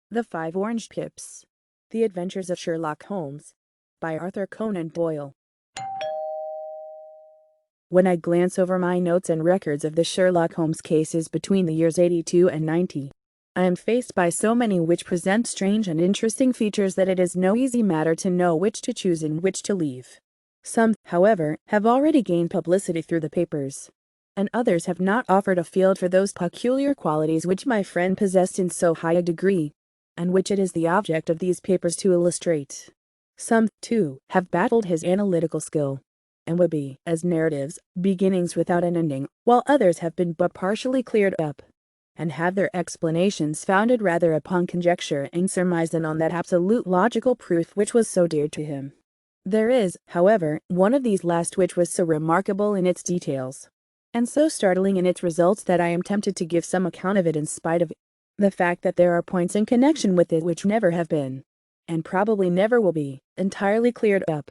The Five Orange Pips. The Adventures of Sherlock Holmes. By Arthur Conan Doyle. When I glance over my notes and records of the Sherlock Holmes cases between the years 82 and 90, I am faced by so many which present strange and interesting features that it is no easy matter to know which to choose and which to leave. Some, however, have already gained publicity through the papers, and others have not offered a field for those peculiar qualities which my friend possessed in so high a degree, and which it is the object of these papers to illustrate. Some, too, have baffled his analytical skill, and would be, as narratives, beginnings without an ending, while others have been but partially cleared up, and have their explanations founded rather upon conjecture and surmise than on that absolute logical proof which was so dear to him. There is, however, one of these last which was so remarkable in its details, and so startling in its results, that I am tempted to give some account of it in spite of the fact that there are points in connection with it which never have been, and probably never will be, entirely cleared up.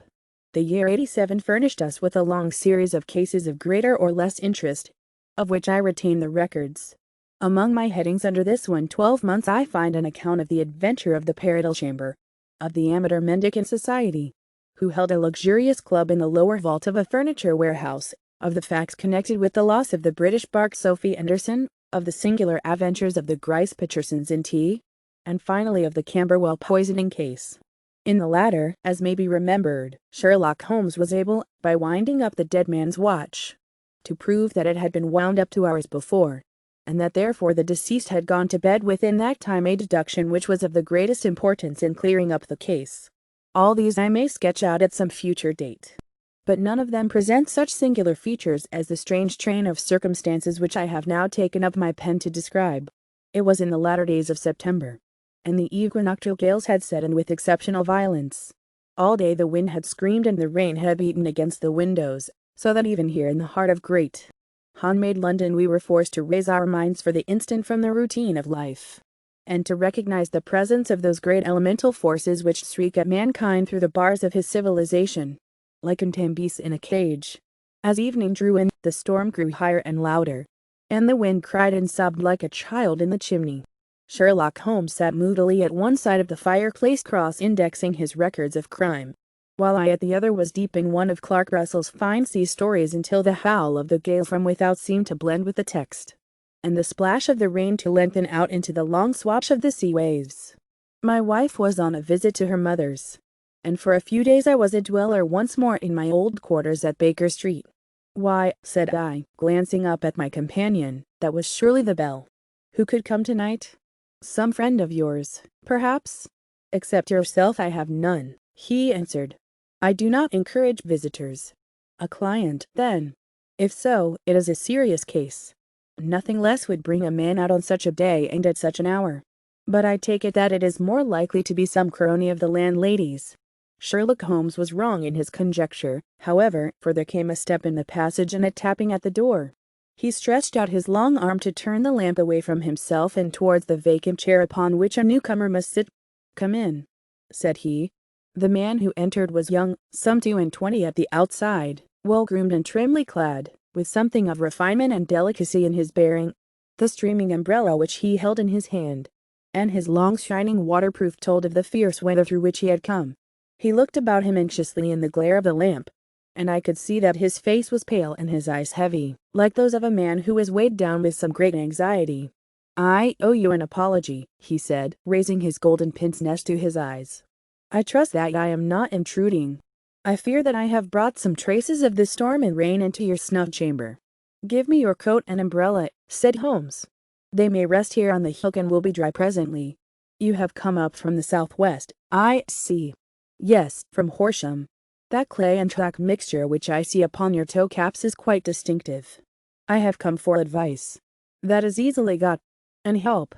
The year 87 furnished us with a long series of cases of greater or less interest, of which I retain the records. Among my headings under this one, 12 months, I find an account of the adventure of the Paradiddle Chamber, of the amateur mendicant society, who held a luxurious club in the lower vault of a furniture warehouse, of the facts connected with the loss of the British bark Sophie Anderson, of the singular adventures of the Grice Pitchersons in tea, and finally of the Camberwell poisoning case. In the latter, as may be remembered, Sherlock Holmes was able, by winding up the dead man's watch, to prove that it had been wound up 2 hours before, and that therefore the deceased had gone to bed within that time, a deduction which was of the greatest importance in clearing up the case. All these I may sketch out at some future date, but none of them present such singular features as the strange train of circumstances which I have now taken up my pen to describe. It was in the latter days of September, and the equinoctial gales had set in with exceptional violence. All day the wind had screamed and the rain had beaten against the windows, so that even here in the heart of great, handmade London we were forced to raise our minds for the instant from the routine of life, and to recognize the presence of those great elemental forces which shriek at mankind through the bars of his civilization, like untamed beasts in a cage. As evening drew in, the storm grew higher and louder, and the wind cried and sobbed like a child in the chimney. Sherlock Holmes sat moodily at one side of the fireplace, cross-indexing his records of crime, while I at the other was deep in one of Clark Russell's fine sea stories until the howl of the gale from without seemed to blend with the text, and the splash of the rain to lengthen out into the long swash of the sea waves. My wife was on a visit to her mother's, and for a few days I was a dweller once more in my old quarters at Baker Street. "Why," said I, glancing up at my companion, "that was surely the bell. Who could come tonight?" "Some friend of yours, perhaps?" "Except yourself I have none," he answered. "I do not encourage visitors." "A client, then?" "If so, it is a serious case. Nothing less would bring a man out on such a day and at such an hour. But I take it that it is more likely to be some crony of the landlady's." Sherlock Holmes was wrong in his conjecture, however, for there came a step in the passage and a tapping at the door. He stretched out his long arm to turn the lamp away from himself and towards the vacant chair upon which a newcomer must sit. "Come in," said he. The man who entered was young, some 22 at the outside, well-groomed and trimly clad, with something of refinement and delicacy in his bearing. The streaming umbrella which he held in his hand, and his long shining waterproof, told of the fierce weather through which he had come. He looked about him anxiously in the glare of the lamp, and I could see that his face was pale and his eyes heavy, like those of a man who is weighed down with some great anxiety. "I owe you an apology," he said, raising his golden pince-nez to his eyes. "I trust that I am not intruding. I fear that I have brought some traces of the storm and rain into your snug chamber." "Give me your coat and umbrella," said Holmes. "They may rest here on the hook and will be dry presently. You have come up from the southwest, I see." "Yes, from Horsham. That clay and chalk mixture which I see upon your toe caps is quite distinctive. I have come for advice." "That is easily got." "And help."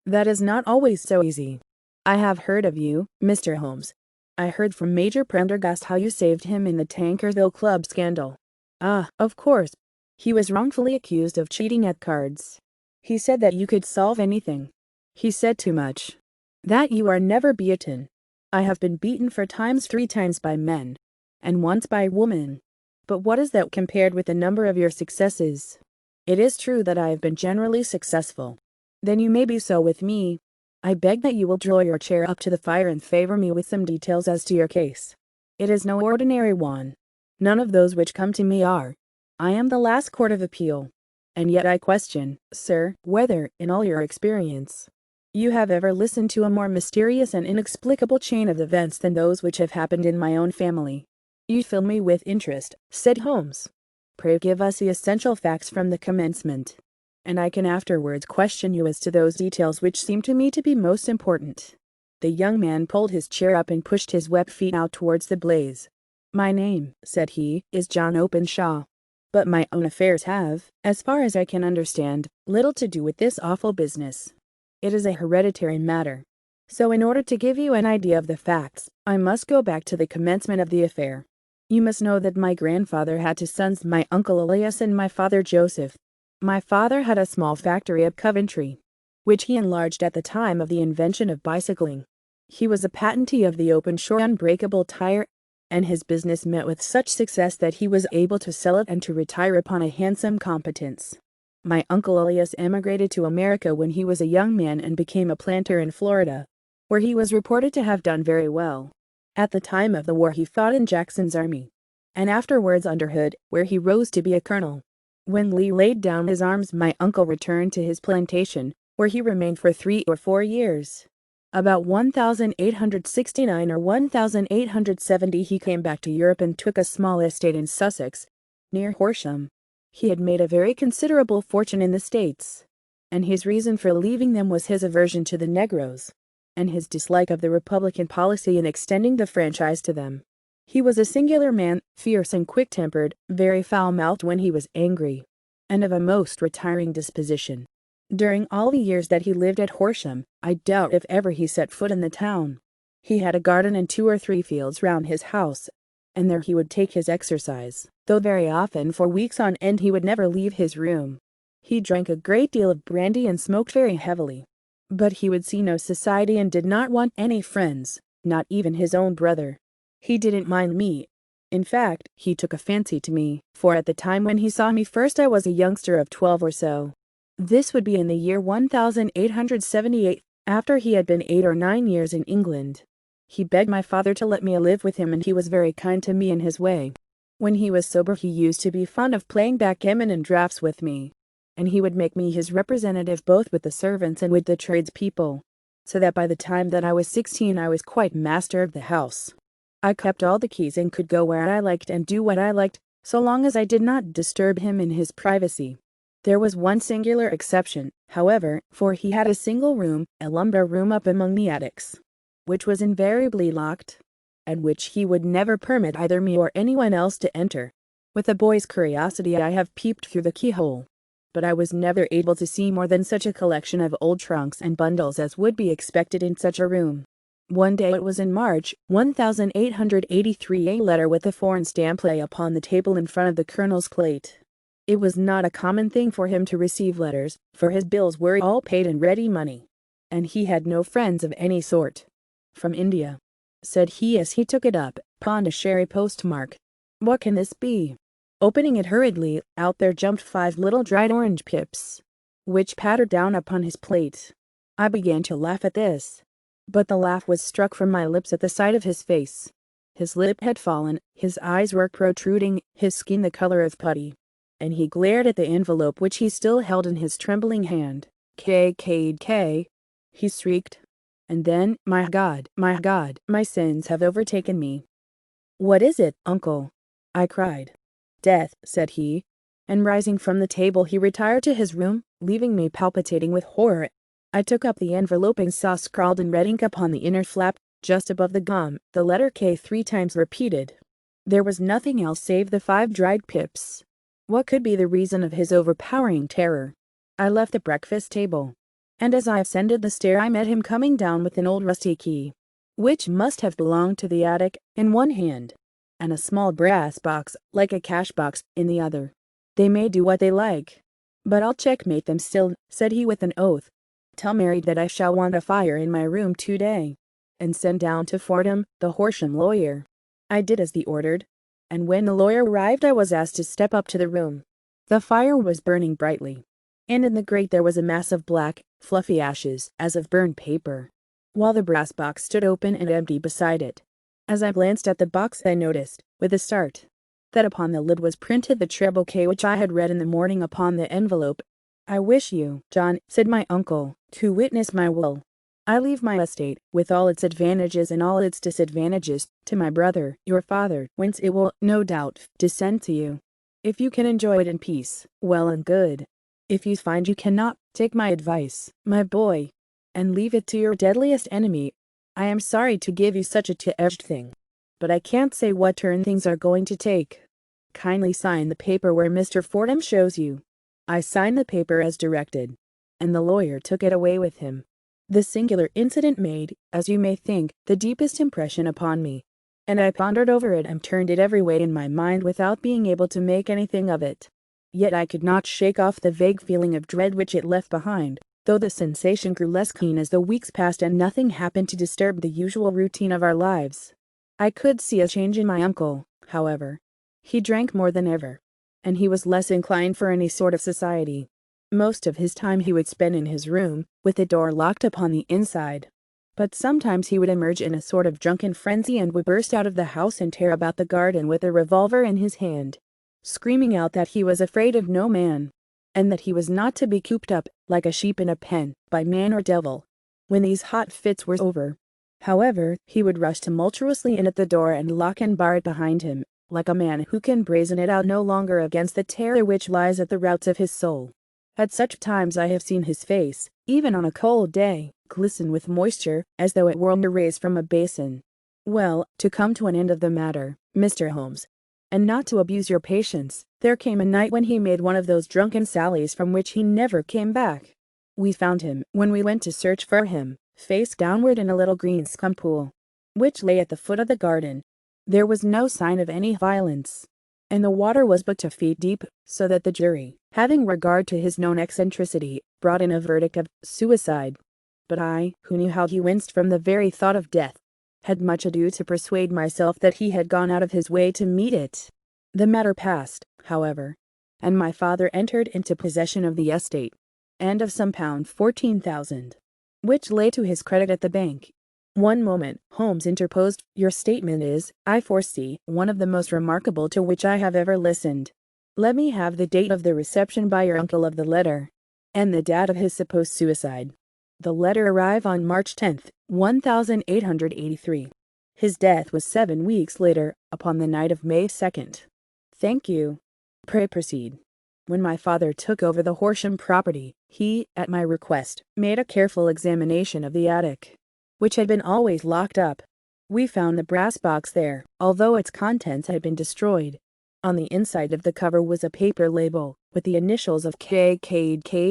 "That is not always so easy." "I have heard of you, Mr. Holmes. I heard from Major Prendergast how you saved him in the Tankerville Club scandal." "Ah, of course. He was wrongfully accused of cheating at cards. He said that you could solve anything." "He said too much." "That you are never beaten." "I have been beaten 3 times by men, and once by women. But what is that compared with the number of your successes?" "It is true that I have been generally successful." "Then you may be so with me." I beg that you will draw your chair up to the fire and favor me with some details as to your case. It is no ordinary one. None of those which come to me are. I am the last court of appeal. And yet I question, sir, whether, in all your experience, you have ever listened to a more mysterious and inexplicable chain of events than those which have happened in my own family. You fill me with interest, said Holmes. Pray give us the essential facts from the commencement, and I can afterwards question you as to those details which seem to me to be most important. The young man pulled his chair up and pushed his wet feet out towards the blaze. My name, said he, is John Openshaw. But my own affairs have, as far as I can understand, little to do with this awful business. It is a hereditary matter. So in order to give you an idea of the facts, I must go back to the commencement of the affair. You must know that my grandfather had two sons, my uncle Elias and my father Joseph. My father had a small factory at Coventry, which he enlarged at the time of the invention of bicycling. He was a patentee of the Openshaw unbreakable tire, and his business met with such success that he was able to sell it and to retire upon a handsome competence. My uncle Elias emigrated to America when he was a young man and became a planter in Florida, where he was reported to have done very well. At the time of the war he fought in Jackson's army, and afterwards under Hood, where he rose to be a colonel. When Lee laid down his arms, my uncle returned to his plantation, where he remained for 3 or 4 years. About 1869 or 1870 he came back to Europe and took a small estate in Sussex, near Horsham. He had made a very considerable fortune in the States, and his reason for leaving them was his aversion to the Negroes, and his dislike of the Republican policy in extending the franchise to them. He was a singular man, fierce and quick-tempered, very foul-mouthed when he was angry, and of a most retiring disposition. During all the years that he lived at Horsham, I doubt if ever he set foot in the town. He had a garden and 2 or 3 fields round his house, and there he would take his exercise, though very often for weeks on end he would never leave his room. He drank a great deal of brandy and smoked very heavily, but he would see no society and did not want any friends, not even his own brother. He didn't mind me. In fact, he took a fancy to me, for at the time when he saw me first I was a youngster of 12 or so. This would be in the year 1878, after he had been 8 or 9 years in England. He begged my father to let me live with him, and he was very kind to me in his way. When he was sober he used to be fond of playing backgammon and draughts with me, and he would make me his representative both with the servants and with the tradespeople, so that by the time that I was 16 I was quite master of the house. I kept all the keys and could go where I liked and do what I liked, so long as I did not disturb him in his privacy. There was one singular exception, however, for he had a single room, a lumber room up among the attics, which was invariably locked, and which he would never permit either me or anyone else to enter. With a boy's curiosity I have peeped through the keyhole, but I was never able to see more than such a collection of old trunks and bundles as would be expected in such a room. One day, it was in March, 1883, a letter with a foreign stamp lay upon the table in front of the colonel's plate. It was not a common thing for him to receive letters, for his bills were all paid in ready money, and he had no friends of any sort. From India, said he as he took it up, upon a sherry postmark. What can this be? Opening it hurriedly, out there jumped 5 little dried orange pips, which pattered down upon his plate. I began to laugh at this, but the laugh was struck from my lips at the sight of his face. His lip had fallen, his eyes were protruding, his skin the color of putty, and he glared at the envelope which he still held in his trembling hand. K, he shrieked. And then, my God, my sins have overtaken me. What is it, uncle? I cried. Death, said he, and rising from the table he retired to his room, leaving me palpitating with horror. I took up the envelope and saw scrawled in red ink upon the inner flap, just above the gum, the letter K 3 times repeated. There was nothing else save the 5 dried pips. What could be the reason of his overpowering terror? I left the breakfast table, and as I ascended the stair I met him coming down with an old rusty key, which must have belonged to the attic, in one hand, and a small brass box, like a cash box, in the other. They may do what they like, but I'll checkmate them still, said he with an oath. Tell Mary that I shall want a fire in my room today, and send down to Fordham, the Horsham lawyer. I did as he ordered, and when the lawyer arrived I was asked to step up to the room. The fire was burning brightly, and in the grate there was a mass of black, fluffy ashes as of burned paper, while the brass box stood open and empty beside it. As I glanced at the box, I noticed, with a start, that upon the lid was printed the treble K which I had read in the morning upon the envelope. "I wish you, John," said my uncle, "to witness my will. I leave my estate, with all its advantages and all its disadvantages, to my brother, your father, whence it will, no doubt, descend to you. If you can enjoy it in peace, well and good. If you find you cannot, take my advice, my boy, and leave it to your deadliest enemy. I am sorry to give you such a two-edged thing, but I can't say what turn things are going to take. Kindly sign the paper where Mr. Fordham shows you." I signed the paper as directed, and the lawyer took it away with him. The singular incident made, as you may think, the deepest impression upon me, and I pondered over it and turned it every way in my mind without being able to make anything of it. Yet I could not shake off the vague feeling of dread which it left behind, though the sensation grew less keen as the weeks passed and nothing happened to disturb the usual routine of our lives. I could see a change in my uncle, however. He drank more than ever, and he was less inclined for any sort of society. Most of his time he would spend in his room, with the door locked upon the inside. But sometimes he would emerge in a sort of drunken frenzy and would burst out of the house and tear about the garden with a revolver in his hand, screaming out that he was afraid of no man, and that he was not to be cooped up, like a sheep in a pen, by man or devil. When these hot fits were over, however, he would rush tumultuously in at the door and lock and bar it behind him, like a man who can brazen it out no longer against the terror which lies at the roots of his soul. At such times I have seen his face, even on a cold day, glisten with moisture, as though it were raised from a basin. Well, to come to an end of the matter, Mr. Holmes, and not to abuse your patience, there came a night when he made one of those drunken sallies from which he never came back. We found him, when we went to search for him, face downward in a little green scum pool, which lay at the foot of the garden. There was no sign of any violence, and the water was but 2 feet deep, so that the jury, having regard to his known eccentricity, brought in a verdict of suicide. But I, who knew how he winced from the very thought of death, had much ado to persuade myself that he had gone out of his way to meet it. The matter passed, however, and my father entered into possession of the estate, and of some £14,000, which lay to his credit at the bank. "One moment," Holmes interposed. "Your statement is, I foresee, one of the most remarkable to which I have ever listened. Let me have the date of the reception by your uncle of the letter, and the date of his supposed suicide." "The letter arrived on March 10th, 1883. His death was 7 weeks later, upon the night of May 2nd. "Thank you. Pray proceed." "When my father took over the Horsham property, he, at my request, made a careful examination of the attic, which had been always locked up. We found the brass box there, although its contents had been destroyed. On the inside of the cover was a paper label, with the initials of K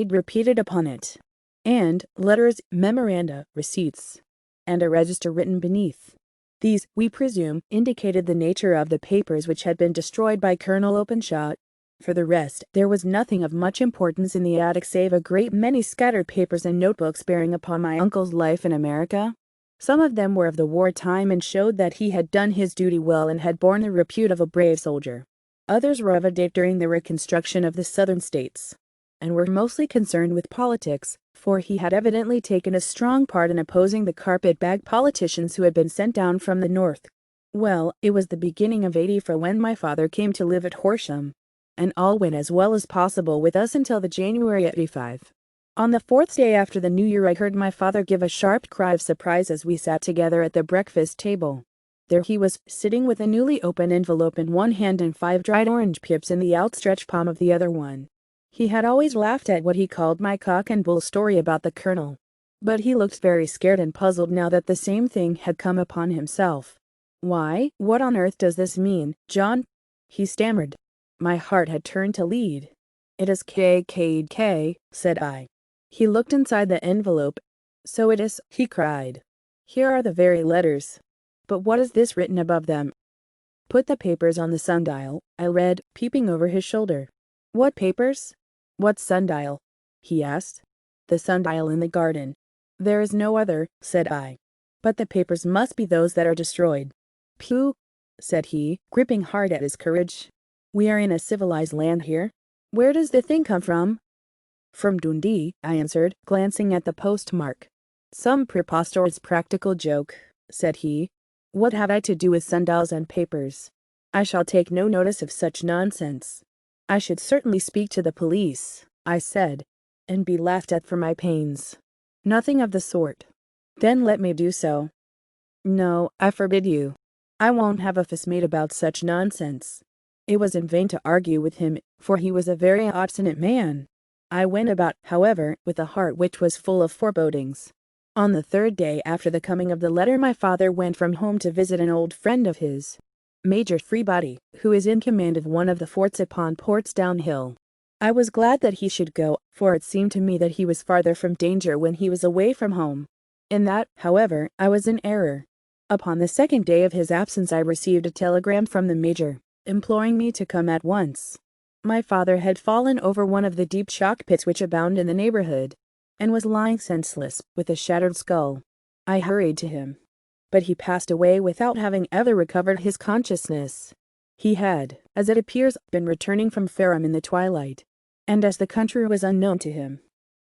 repeated upon it, and letters, memoranda, receipts, and a register written beneath. These, we presume, indicated the nature of the papers which had been destroyed by Colonel Openshaw. For the rest, there was nothing of much importance in the attic save a great many scattered papers and notebooks bearing upon my uncle's life in America. Some of them were of the war time and showed that he had done his duty well and had borne the repute of a brave soldier. Others were of a date during the reconstruction of the Southern states, and were mostly concerned with politics, for he had evidently taken a strong part in opposing the carpet-bag politicians who had been sent down from the north. Well, it was the beginning of '84 when my father came to live at Horsham, and all went as well as possible with us until the January '85. On the 4th day after the New Year I heard my father give a sharp cry of surprise as we sat together at the breakfast table. There he was, sitting with a newly opened envelope in one hand and 5 dried orange pips in the outstretched palm of the other one. He had always laughed at what he called my cock and bull story about the colonel, but he looked very scared and puzzled now that the same thing had come upon himself. "Why, what on earth does this mean, John?" he stammered. My heart had turned to lead. "It is K, said I. He looked inside the envelope. "So it is," he cried. "Here are the very letters. But what is this written above them?" "Put the papers on the sundial," I read, peeping over his shoulder. "What papers? What sundial?" he asked. "The sundial in the garden. There is no other," said I. "But the papers must be those that are destroyed." "Pooh," said he, gripping hard at his courage. "We are in a civilized land here. Where does the thing come from?" From Dundee, I answered, glancing at the postmark. Some preposterous practical joke, said he. What have I to do with sundials and papers? I shall take no notice of such nonsense. I should certainly speak to the police, I said, and be laughed at for my pains. Nothing of the sort. Then let me do so. No, I forbid you. I won't have a fuss made about such nonsense. It was in vain to argue with him, for he was a very obstinate man. I went about, however, with a heart which was full of forebodings. On the third day after the coming of the letter, my father went from home to visit an old friend of his, Major Freebody, who is in command of one of the forts upon Portsdown Hill. I was glad that he should go, for it seemed to me that he was farther from danger when he was away from home. In that, however, I was in error. Upon the second day of his absence I received a telegram from the Major, imploring me to come at once. My father had fallen over one of the deep chalk pits which abound in the neighborhood, and was lying senseless, with a shattered skull. I hurried to him, but he passed away without having ever recovered his consciousness. He had, as it appears, been returning from Fareham in the twilight, and as the country was unknown to him,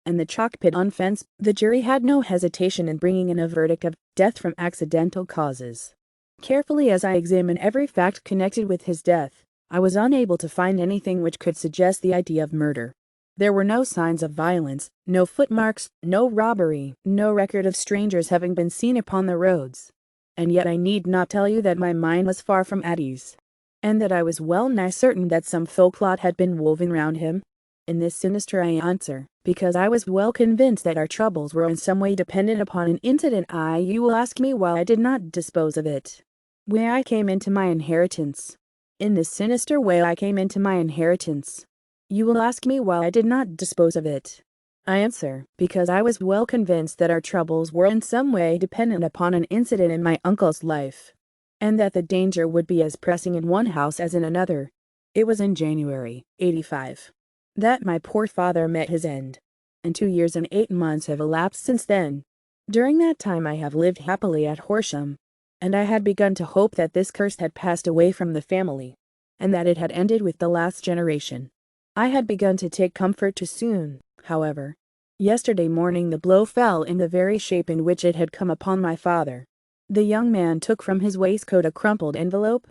and the chalk pit unfenced, the jury had no hesitation in bringing in a verdict of death from accidental causes. Carefully as I examined every fact connected with his death, I was unable to find anything which could suggest the idea of murder. There were no signs of violence, no footmarks, no robbery, no record of strangers having been seen upon the roads. And yet I need not tell you that my mind was far from at ease, and that I was well nigh certain that some foul plot had been woven round him. In this sinister I answer, because I was well convinced that our troubles were in some way dependent upon an incident. You will ask me why I did not dispose of it. Where I came into my inheritance. In this sinister way I came into my inheritance. You will ask me why I did not dispose of it. I answer, because I was well convinced that our troubles were in some way dependent upon an incident in my uncle's life, and that the danger would be as pressing in one house as in another. It was in January, '85, that my poor father met his end, and 2 years and 8 months have elapsed since then. During that time I have lived happily at Horsham, and I had begun to hope that this curse had passed away from the family, and that it had ended with the last generation. I had begun to take comfort too soon, however. Yesterday morning the blow fell in the very shape in which it had come upon my father. The young man took from his waistcoat a crumpled envelope,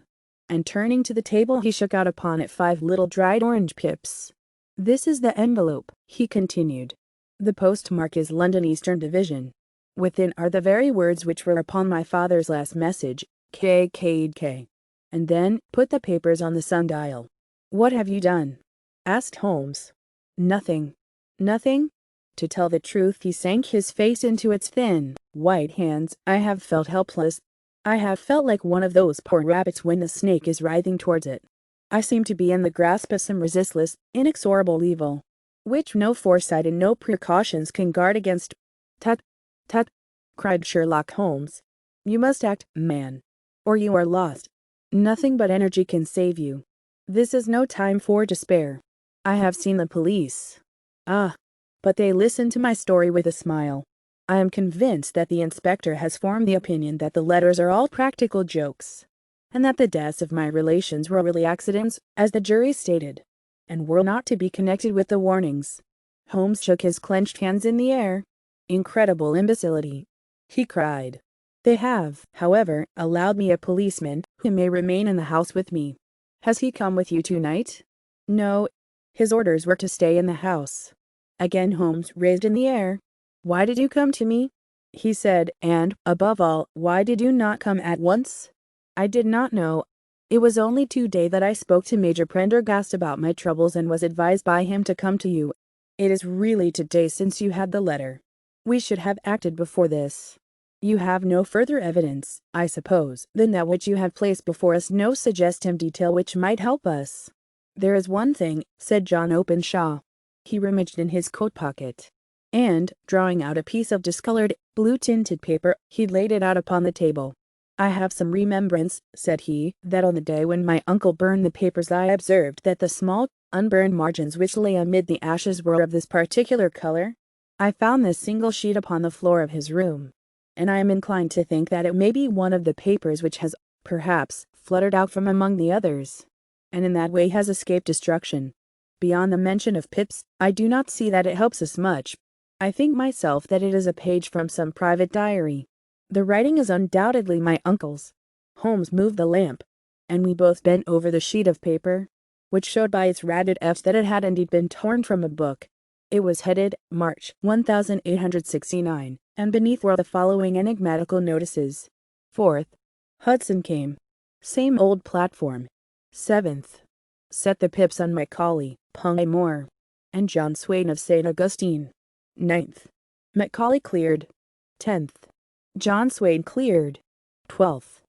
and turning to the table he shook out upon it 5 little dried orange pips. This is the envelope, he continued. The postmark is London Eastern Division. Within are the very words which were upon my father's last message, K. And then, put the papers on the sundial. What have you done? Asked Holmes. Nothing. Nothing? To tell the truth, he sank his face into its thin, white hands. I have felt helpless. I have felt like one of those poor rabbits when the snake is writhing towards it. I seem to be in the grasp of some resistless, inexorable evil, which no foresight and no precautions can guard against. Tut, tut, cried Sherlock Holmes. You must act, man, or you are lost. Nothing but energy can save you. This is no time for despair. I have seen the police. Ah, but they listen to my story with a smile. I am convinced that the inspector has formed the opinion that the letters are all practical jokes, and that the deaths of my relations were really accidents, as the jury stated, and were not to be connected with the warnings. Holmes shook his clenched hands in the air. Incredible imbecility, he cried. They have, however, allowed me a policeman who may remain in the house with me. Has he come with you tonight? No. His orders were to stay in the house. Again Holmes raised in the air. Why did you come to me? He said, and, above all, why did you not come at once? I did not know. It was only today that I spoke to Major Prendergast about my troubles and was advised by him to come to you. It is really today since you had the letter. We should have acted before this. You have no further evidence, I suppose, than that which you have placed before us, no suggestive detail which might help us. There is one thing, said John Openshaw. He rummaged in his coat pocket, and, drawing out a piece of discolored, blue-tinted paper, he laid it out upon the table. I have some remembrance, said he, that on the day when my uncle burned the papers I observed that the small, unburned margins which lay amid the ashes were of this particular color. I found this single sheet upon the floor of his room, and I am inclined to think that it may be one of the papers which has, perhaps, fluttered out from among the others, and in that way has escaped destruction. Beyond the mention of pips, I do not see that it helps us much. I think myself that it is a page from some private diary. The writing is undoubtedly my uncle's. Holmes moved the lamp, and we both bent over the sheet of paper, which showed by its ragged edges that it had indeed been torn from a book. It was headed, March 1869, and beneath were the following enigmatical notices. 4th. Hudson came. Same old platform. 7th. Set the pips on Macaulay, Punga Moore, and John Swain of St. Augustine. 9th. Macaulay cleared. 10th. John Swain cleared. 12th.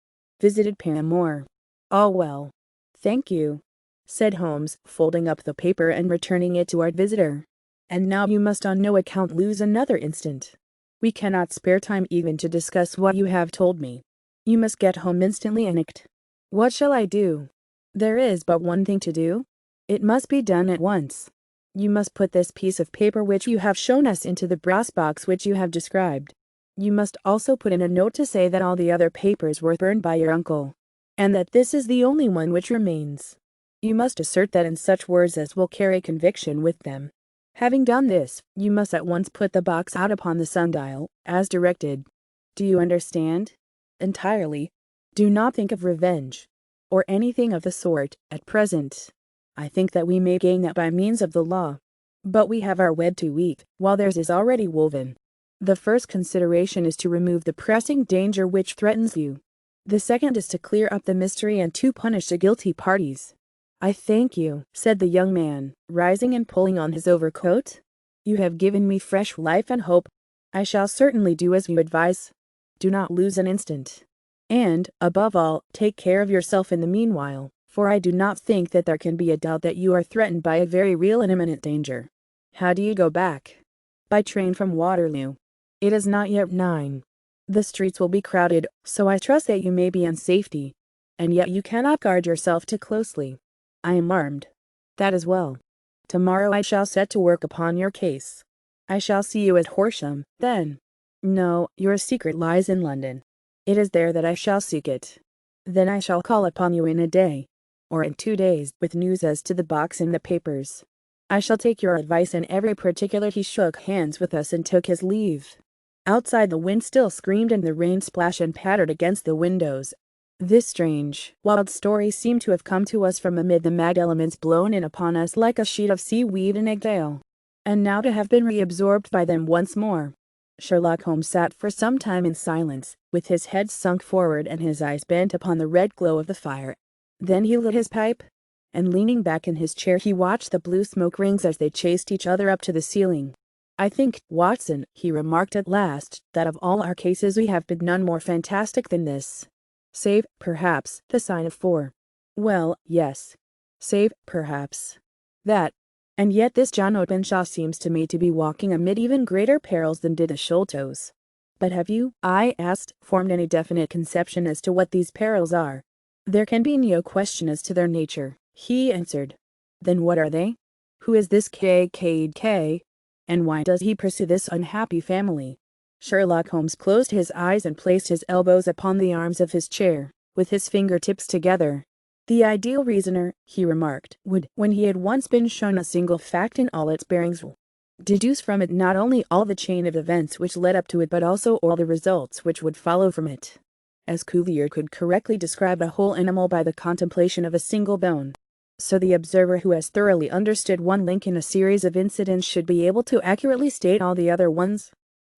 Visited Pam Moore. All well. Thank you, said Holmes, folding up the paper and returning it to our visitor. And now you must on no account lose another instant. We cannot spare time even to discuss what you have told me. You must get home instantly and act. What shall I do? There is but one thing to do. It must be done at once. You must put this piece of paper which you have shown us into the brass box which you have described. You must also put in a note to say that all the other papers were burned by your uncle, and that this is the only one which remains. You must assert that in such words as will carry conviction with them. Having done this, you must at once put the box out upon the sundial, as directed. Do you understand? Entirely. Do not think of revenge, or anything of the sort, at present. I think that we may gain that by means of the law. But we have our web to weave, while theirs is already woven. The first consideration is to remove the pressing danger which threatens you. The second is to clear up the mystery and to punish the guilty parties. I thank you, said the young man, rising and pulling on his overcoat. You have given me fresh life and hope. I shall certainly do as you advise. Do not lose an instant. And, above all, take care of yourself in the meanwhile, for I do not think that there can be a doubt that you are threatened by a very real and imminent danger. How do you go back? By train from Waterloo. It is not yet 9. The streets will be crowded, so I trust that you may be in safety. And yet you cannot guard yourself too closely. I am armed. That is well. Tomorrow I shall set to work upon your case. I shall see you at Horsham, then. No, your secret lies in London. It is there that I shall seek it. Then I shall call upon you in a day, or in 2 days, with news as to the box and the papers. I shall take your advice in every particular. He shook hands with us and took his leave. Outside the wind still screamed and the rain splashed and pattered against the windows. This strange, wild story seemed to have come to us from amid the mad elements blown in upon us like a sheet of seaweed in a gale, and now to have been reabsorbed by them once more. Sherlock Holmes sat for some time in silence, with his head sunk forward and his eyes bent upon the red glow of the fire. Then he lit his pipe, and leaning back in his chair he watched the blue smoke rings as they chased each other up to the ceiling. I think, Watson, he remarked at last, that of all our cases we have been none more fantastic than this. Save, perhaps, the sign of 4. Well, yes. Save, perhaps, that. And yet this John Openshaw seems to me to be walking amid even greater perils than did the Sholtos. But have you, I asked, formed any definite conception as to what these perils are? There can be no question as to their nature, he answered. Then what are they? Who is this K, and why does he pursue this unhappy family? Sherlock Holmes closed his eyes and placed his elbows upon the arms of his chair, with his fingertips together. The ideal reasoner, he remarked, would, when he had once been shown a single fact in all its bearings, deduce from it not only all the chain of events which led up to it but also all the results which would follow from it. As Cuvier could correctly describe a whole animal by the contemplation of a single bone, so the observer who has thoroughly understood one link in a series of incidents should be able to accurately state all the other ones,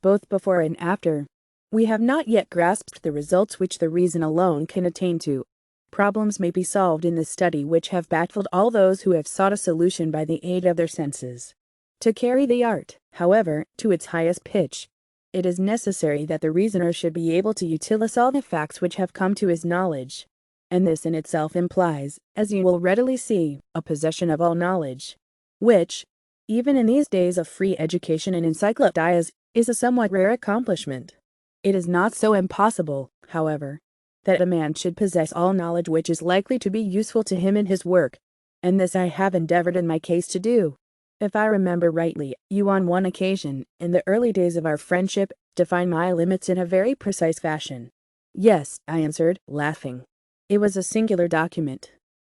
both before and after. We have not yet grasped the results which the reason alone can attain to. Problems may be solved in this study which have baffled all those who have sought a solution by the aid of their senses. To carry the art, however, to its highest pitch, it is necessary that the reasoner should be able to utilize all the facts which have come to his knowledge. And this in itself implies, as you will readily see, a possession of all knowledge, which, even in these days of free education and encyclopedias, is a somewhat rare accomplishment. It is not so impossible, however, that a man should possess all knowledge which is likely to be useful to him in his work, and this I have endeavored in my case to do. If I remember rightly, you on one occasion, in the early days of our friendship, defined my limits in a very precise fashion. Yes, I answered, laughing. It was a singular document.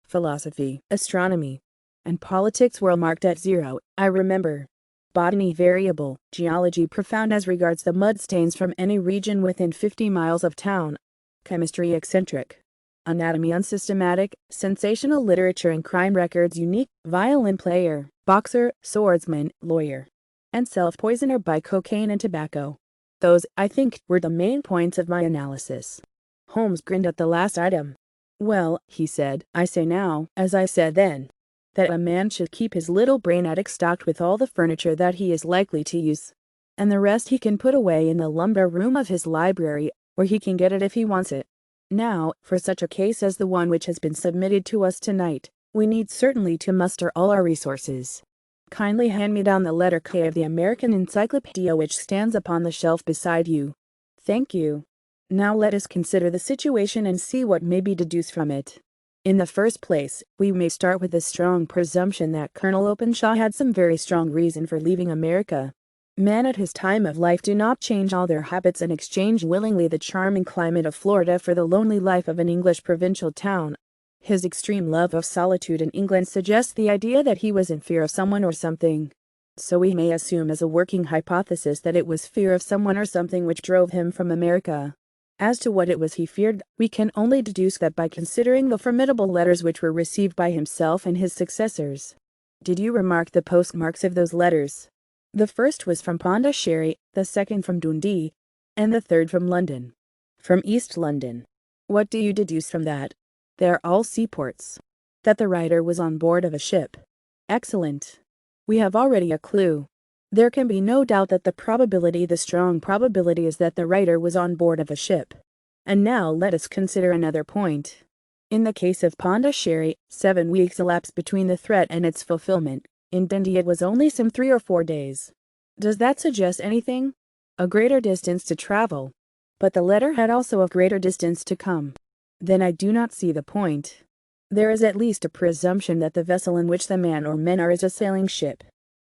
Philosophy, astronomy, and politics were marked at 0, I remember. Botany variable, geology profound as regards the mud stains from any region within 50 miles of town. Chemistry eccentric. Anatomy unsystematic, sensational literature and crime records unique, violin player, boxer, swordsman, lawyer, and self-poisoner by cocaine and tobacco. Those, I think, were the main points of my analysis. Holmes grinned at the last item. Well, he said, I say now, as I said then, that a man should keep his little brain attic stocked with all the furniture that he is likely to use, and the rest he can put away in the lumber room of his library, where he can get it if he wants it. Now, for such a case as the one which has been submitted to us tonight, we need certainly to muster all our resources. Kindly hand me down the letter K of the American Encyclopedia which stands upon the shelf beside you. Thank you. Now let us consider the situation and see what may be deduced from it. In the first place, we may start with the strong presumption that Colonel Openshaw had some very strong reason for leaving America. Men at his time of life do not change all their habits and exchange willingly the charming climate of Florida for the lonely life of an English provincial town. His extreme love of solitude in England suggests the idea that he was in fear of someone or something. So we may assume as a working hypothesis that it was fear of someone or something which drove him from America. As to what it was he feared, we can only deduce that by considering the formidable letters which were received by himself and his successors. Did you remark the postmarks of those letters? The first was from Pondicherry, the second from Dundee, and the third from London. From East London. What do you deduce from that? They are all seaports. That the writer was on board of a ship. Excellent. We have already a clue. There can be no doubt that the strong probability is that the writer was on board of a ship. And now let us consider another point. In the case of Pondicherry, 7 weeks elapsed between the threat and its fulfillment. In Dundee it was only some 3 or 4 days. Does that suggest anything? A greater distance to travel. But the letter had also a greater distance to come. Then I do not see the point. There is at least a presumption that the vessel in which the man or men are is a sailing ship.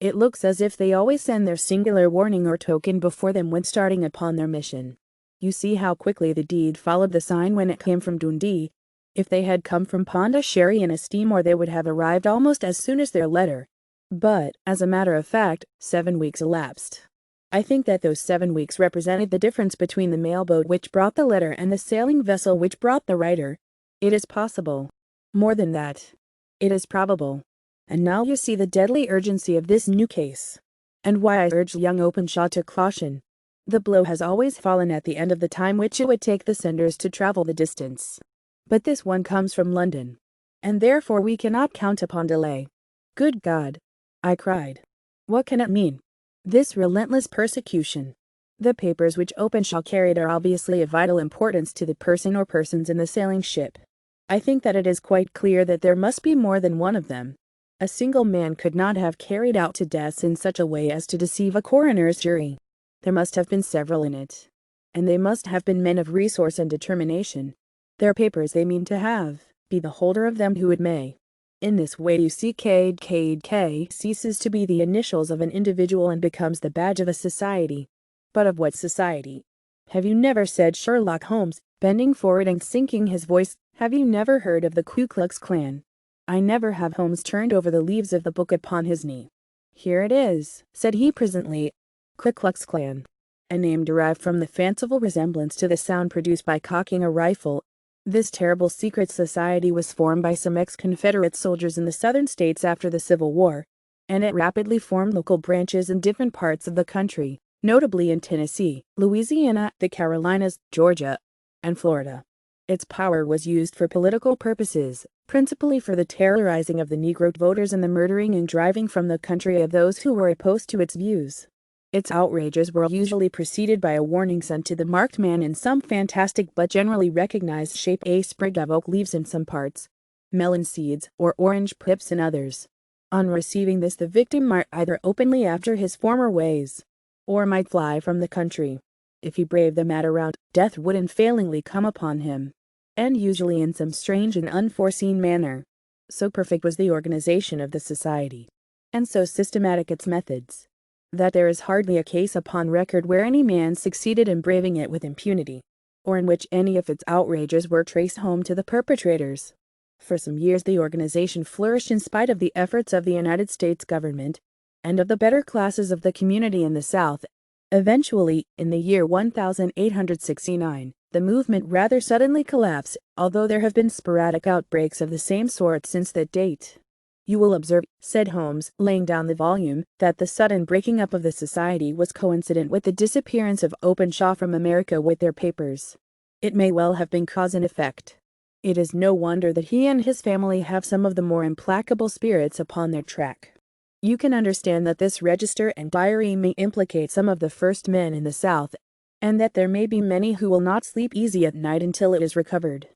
It looks as if they always send their singular warning or token before them when starting upon their mission. You see how quickly the deed followed the sign when it came from Dundee. If they had come from Pondicherry in a steamer they would have arrived almost as soon as their letter. But, as a matter of fact, 7 weeks elapsed. I think that those 7 weeks represented the difference between the mailboat which brought the letter and the sailing vessel which brought the writer. It is possible. More than that. It is probable. And now you see the deadly urgency of this new case. And why I urge young Openshaw to caution. The blow has always fallen at the end of the time which it would take the senders to travel the distance. But this one comes from London. And therefore we cannot count upon delay. Good God! I cried. What can it mean? This relentless persecution. The papers which Openshaw carried are obviously of vital importance to the person or persons in the sailing ship. I think that it is quite clear that there must be more than one of them. A single man could not have carried out to death in such a way as to deceive a coroner's jury. There must have been several in it. And they must have been men of resource and determination. Their papers they mean to have, be the holder of them who it may. In this way you see K ceases to be the initials of an individual and becomes the badge of a society. But of what society? Have you never said Sherlock Holmes, bending forward and sinking his voice, have you never heard of the Ku Klux Klan? I never have. Holmes turned over the leaves of the book upon his knee. Here it is, said he presently. Ku Klux Klan. A name derived from the fanciful resemblance to the sound produced by cocking a rifle. This terrible secret society was formed by some ex-Confederate soldiers in the southern states after the Civil War, and it rapidly formed local branches in different parts of the country, notably in Tennessee, Louisiana, the Carolinas, Georgia, and Florida. Its power was used for political purposes, principally for the terrorizing of the Negro voters and the murdering and driving from the country of those who were opposed to its views. Its outrages were usually preceded by a warning sent to the marked man in some fantastic but generally recognized shape, a sprig of oak leaves in some parts, melon seeds, or orange pips in others. On receiving this the victim might either openly after his former ways, or might fly from the country. If he braved the matter out, death would unfailingly come upon him, and usually in some strange and unforeseen manner. So perfect was the organization of the society, and so systematic its methods, that there is hardly a case upon record where any man succeeded in braving it with impunity, or in which any of its outrages were traced home to the perpetrators. For some years the organization flourished in spite of the efforts of the United States government and of the better classes of the community in the South. Eventually, in the year 1869, the movement rather suddenly collapsed, although there have been sporadic outbreaks of the same sort since that date. You will observe, said Holmes, laying down the volume, that the sudden breaking up of the society was coincident with the disappearance of Openshaw from America with their papers. It may well have been cause and effect. It is no wonder that he and his family have some of the more implacable spirits upon their track. You can understand that this register and diary may implicate some of the first men in the South, and that there may be many who will not sleep easy at night until it is recovered.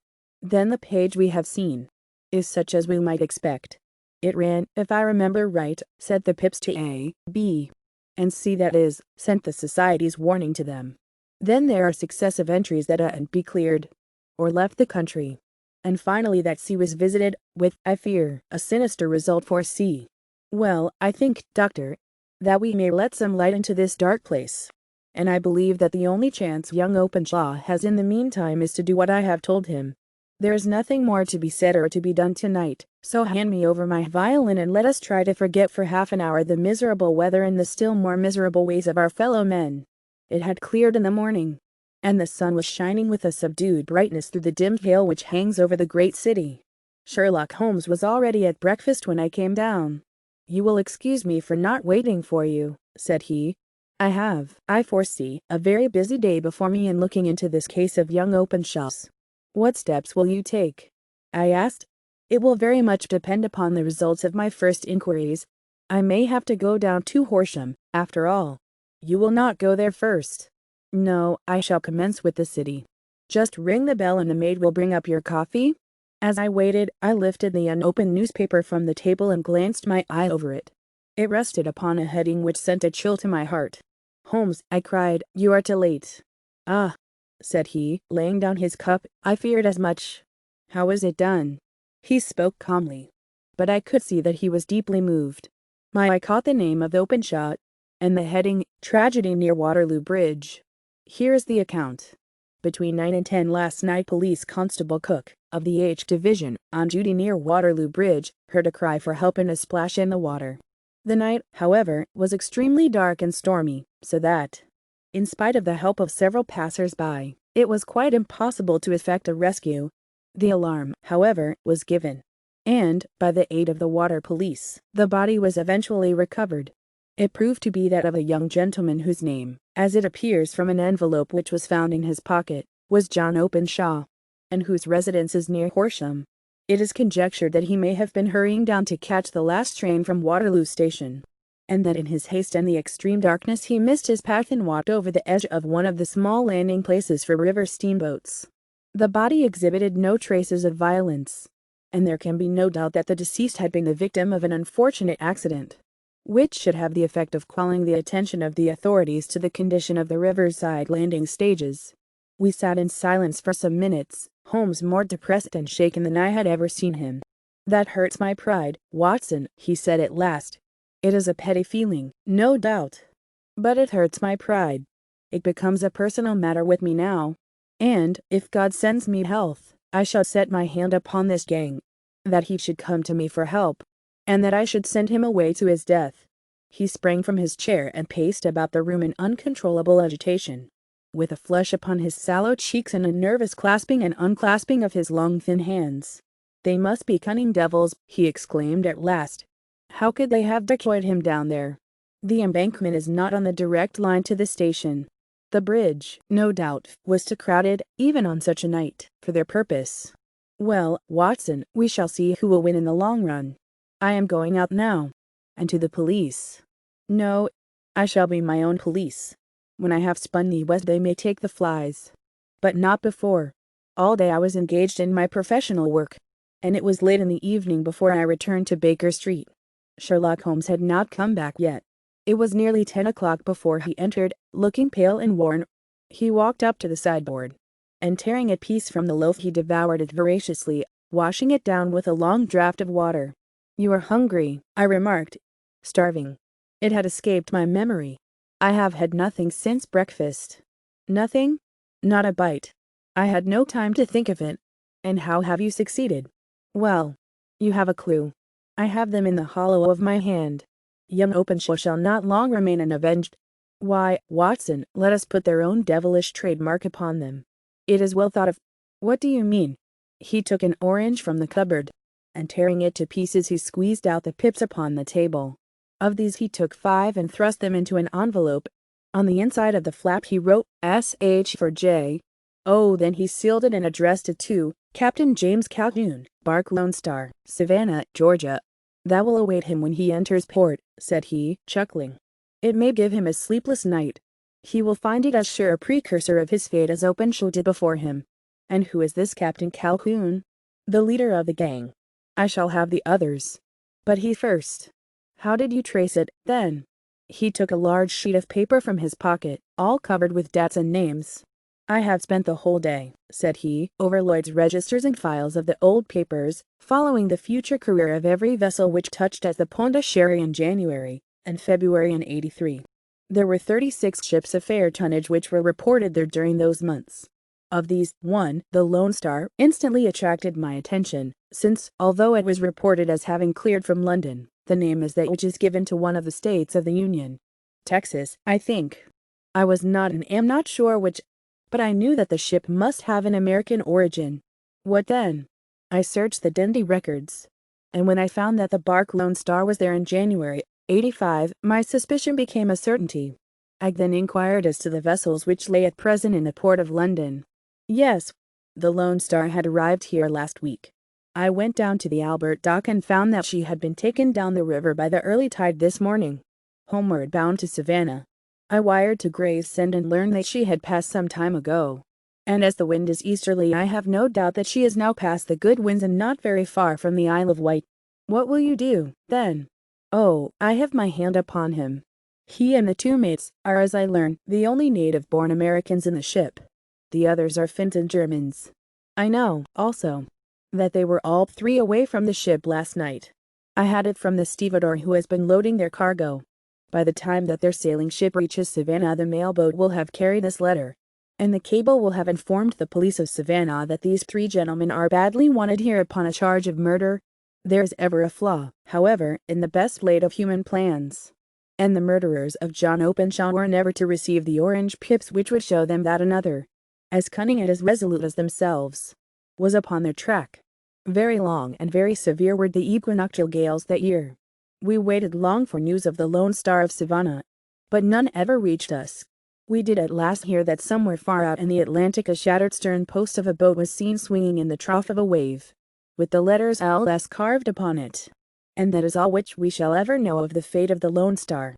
Then the page we have seen is such as we might expect. It ran, if I remember right, said the Pips to A, B, and C, that is, sent the society's warning to them. Then there are successive entries that A and B cleared, or left the country, and finally that C was visited, with, I fear, a sinister result for C. Well, I think, Doctor, that we may let some light into this dark place, and I believe that the only chance young Openshaw has in the meantime is to do what I have told him. There is nothing more to be said or to be done tonight, so hand me over my violin and let us try to forget for half an hour the miserable weather and the still more miserable ways of our fellow men. It had cleared in the morning, and the sun was shining with a subdued brightness through the dim veil which hangs over the great city. Sherlock Holmes was already at breakfast when I came down. You will excuse me for not waiting for you, said he. I foresee, a very busy day before me in looking into this case of young Openshaw's. What steps will you take? I asked. It will very much depend upon the results of my first inquiries. I may have to go down to Horsham, after all. You will not go there first. No, I shall commence with the city. Just ring the bell and the maid will bring up your coffee. As I waited, I lifted the unopened newspaper from the table and glanced my eye over it. It rested upon a heading which sent a chill to my heart. Holmes, I cried, you are too late. Ah, said he, laying down his cup, I feared as much. How is it done? He spoke calmly, but I could see that he was deeply moved. My eye caught the name of Openshaw, and the heading, Tragedy near Waterloo Bridge. Here is the account. Between 9 and 10 last night, Police Constable Cook, of the H Division, on duty near Waterloo Bridge, heard a cry for help and a splash in the water. The night, however, was extremely dark and stormy, so that, in spite of the help of several passers-by, it was quite impossible to effect a rescue. The alarm, however, was given, and, by the aid of the water police, the body was eventually recovered. It proved to be that of a young gentleman whose name, as it appears from an envelope which was found in his pocket, was John Openshaw, and whose residence is near Horsham. It is conjectured that he may have been hurrying down to catch the last train from Waterloo Station, and that in his haste and the extreme darkness he missed his path and walked over the edge of one of the small landing places for river steamboats. The body exhibited no traces of violence, and there can be no doubt that the deceased had been the victim of an unfortunate accident, which should have the effect of calling the attention of the authorities to the condition of the riverside landing stages. We sat in silence for some minutes, Holmes more depressed and shaken than I had ever seen him. That hurts my pride, Watson, he said at last. It is a petty feeling, no doubt, but it hurts my pride. It becomes a personal matter with me now, and, if God sends me health, I shall set my hand upon this gang. That he should come to me for help, and that I should send him away to his death. He sprang from his chair and paced about the room in uncontrollable agitation, with a flush upon his sallow cheeks and a nervous clasping and unclasping of his long thin hands. They must be cunning devils, he exclaimed at last. How could they have decoyed him down there? The embankment is not on the direct line to the station. The bridge, no doubt, was too crowded, even on such a night, for their purpose. Well, Watson, we shall see who will win in the long run. I am going out now. And to the police. No, I shall be my own police. When I have spun the west they may take the flies. But not before. All day I was engaged in my professional work, and it was late in the evening before I returned to Baker Street. Sherlock Holmes had not come back yet. It was nearly 10 o'clock before he entered, looking pale and worn. He walked up to the sideboard, and tearing a piece from the loaf he devoured it voraciously, washing it down with a long draught of water. You are hungry, I remarked. Starving. It had escaped my memory. I have had nothing since breakfast. Nothing? Not a bite. I had no time to think of it. And how have you succeeded? Well, you have a clue. I have them in the hollow of my hand. Young Openshaw shall not long remain unavenged. Why, Watson, let us put their own devilish trademark upon them. It is well thought of. What do you mean? He took an orange from the cupboard, and tearing it to pieces he squeezed out the pips upon the table. Of these he took 5 and thrust them into an envelope. On the inside of the flap he wrote S.H. for J. Oh, then he sealed it and addressed it to Captain James Calhoun, Bark Lone Star, Savannah, Georgia. That will await him when he enters port, said he, chuckling. It may give him a sleepless night. He will find it as sure a precursor of his fate as Openshaw did before him. And who is this Captain Calhoun? The leader of the gang. I shall have the others. But he first. How did you trace it, then? He took a large sheet of paper from his pocket, all covered with dates and names. I have spent the whole day, said he, over Lloyd's registers and files of the old papers, following the future career of every vessel which touched at the Pont de Sherry in January and February in '83. There were 36 ships of fair tonnage which were reported there during those months. Of these, one, the Lone Star, instantly attracted my attention, since, although it was reported as having cleared from London, the name is that which is given to one of the states of the Union. Texas, I think. I was not and am not sure which, but I knew that the ship must have an American origin. What then? I searched the Dundee records, and when I found that the bark Lone Star was there in January '85, my suspicion became a certainty. I then inquired as to the vessels which lay at present in the port of London. Yes, the Lone Star had arrived here last week. I went down to the Albert Dock and found that she had been taken down the river by the early tide this morning, homeward bound to Savannah. I wired to Gravesend and learned that she had passed some time ago. And as the wind is easterly, I have no doubt that she is now past the good winds and not very far from the Isle of Wight. What will you do, then? Oh, I have my hand upon him. He and the 2 mates are, as I learn, the only native-born Americans in the ship. The others are Finns and Germans. I know, also, that they were all 3 away from the ship last night. I had it from the stevedore who has been loading their cargo. By the time that their sailing ship reaches Savannah, the mailboat will have carried this letter, and the cable will have informed the police of Savannah that these 3 gentlemen are badly wanted here upon a charge of murder. There is ever a flaw, however, in the best laid of human plans. And the murderers of John Openshaw were never to receive the orange pips which would show them that another, as cunning and as resolute as themselves, was upon their track. Very long and very severe were the equinoctial gales that year. We waited long for news of the Lone Star of Savannah, but none ever reached us. We did at last hear that somewhere far out in the Atlantic a shattered stern post of a boat was seen swinging in the trough of a wave, with the letters LS carved upon it. And that is all which we shall ever know of the fate of the Lone Star.